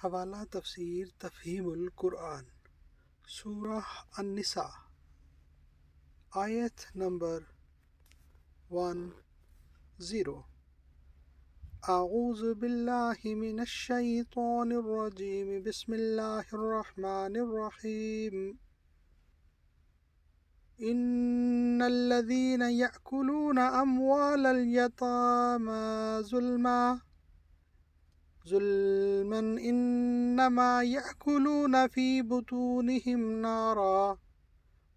حوالہ تفسیر تفہیم القرآن، سورہ النساء، آیت نمبر 10۔ اعوذ باللہ من الشیطان الرجیم، بسم اللہ الرحمن الرحیم۔ ان الذین یأکلون اموال الیتامی ظلما انما یأکلون فی بطونہم نارا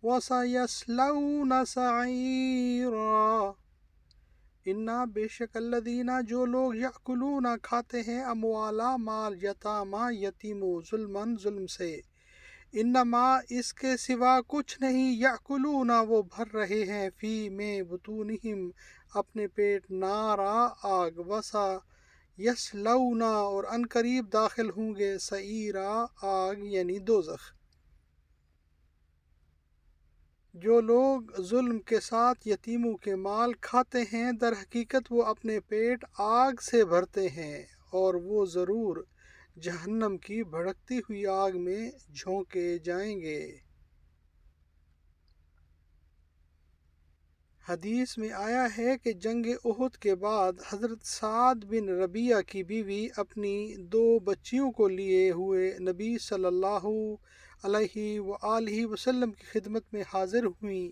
وسیصلون سعیرا۔ انا بے شک الذین جو لوگ یأکلون کھاتے ہیں اموالا مال یتاما یتیموں ظلمن ظلم سے، انما اس کے سوا کچھ نہیں یأکلون وہ بھر رہے ہیں فی میں بطونہم اپنے پیٹ نارا آگ، وسا یصلون اور ان قریب داخل ہوں گے سعیرا آگ یعنی دوزخ۔ جو لوگ ظلم کے ساتھ یتیموں کے مال کھاتے ہیں در حقیقت وہ اپنے پیٹ آگ سے بھرتے ہیں اور وہ ضرور جہنم کی بھڑکتی ہوئی آگ میں جھونکے جائیں گے۔ حدیث میں آیا ہے کہ جنگ احد کے بعد حضرت سعد بن ربیعہ کی بیوی اپنی 2 بچیوں کو لیے ہوئے نبی صلی اللہ علیہ وآلہ وسلم کی خدمت میں حاضر ہوئیں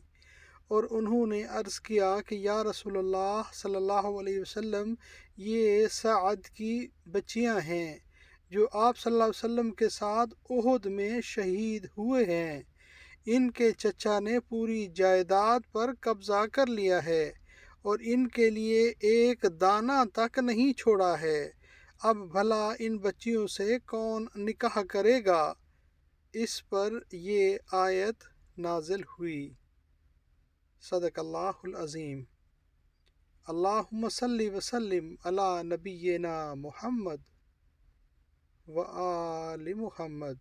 اور انہوں نے عرض کیا کہ یا رسول اللہ صلی اللہ علیہ وسلم، یہ سعد کی بچیاں ہیں جو آپ صلی اللہ علیہ وسلم کے ساتھ احد میں شہید ہوئے ہیں۔ ان کے چچا نے پوری جائیداد پر قبضہ کر لیا ہے اور ان کے لیے ایک دانہ تک نہیں چھوڑا ہے، اب بھلا ان بچیوں سے کون نکاح کرے گا؟ اس پر یہ آیت نازل ہوئی۔ صدق اللہ العظیم۔ اللہم صلی وسلم علی نبینا محمد وآل محمد۔